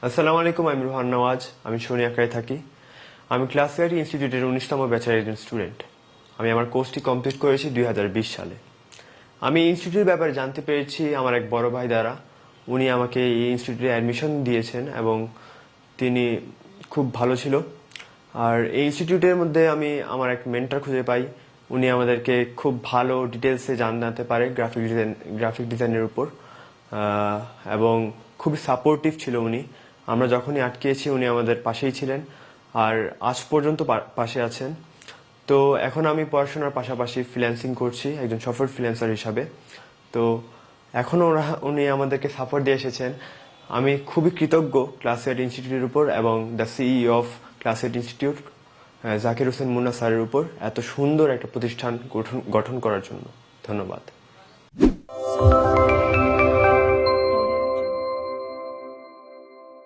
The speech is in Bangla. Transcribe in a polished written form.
আসসালামু আলাইকুম, আমি রোহান নওয়াজ। আমি সোনিয়াকায় থাকি। আমি ক্লাসিয়ার্ট ইনস্টিটিউটের 19তম ব্যাচের একজন স্টুডেন্ট। আমি আমার কোর্সটি কমপ্লিট করেছি 2020 সালে। আমি ইনস্টিটিউটের ব্যাপারে জানতে পেরেছি আমার এক বড় ভাই দ্বারা। উনি আমাকে এই ইনস্টিটিউটে অ্যাডমিশন দিয়েছেন এবং তিনি খুব ভালো ছিল। আর এই ইনস্টিটিউটের মধ্যে আমি আমার এক মেন্টর খুঁজে পাই। উনি আমাদেরকে খুব ভালো ডিটেলসে জানাতে পারে গ্রাফিক ডিজাইনের উপর, এবং খুবই সাপোর্টিভ ছিল উনি। আমরা যখনই আটকেছি উনি আমাদের পাশেই ছিলেন আর আজ পর্যন্ত পাশে আছেন। তো এখন আমি পড়াশোনার পাশাপাশি ফ্রিল্যান্সিং করছি একজন সফটওয়্যার ফ্রিল্যান্সার হিসাবে। তো এখনও উনি আমাদেরকে সাপোর্ট দিয়ে এসেছেন। আমি খুবই কৃতজ্ঞ ক্লাসিয়ার্ট ইনস্টিটিউটের উপর এবং দ্য সিইও অফ ক্লাসিয়ার্ট ইনস্টিটিউট জাকির হোসেন মুন্না স্যারের উপর এত সুন্দর একটা প্রতিষ্ঠান গঠন করার জন্য। ধন্যবাদ।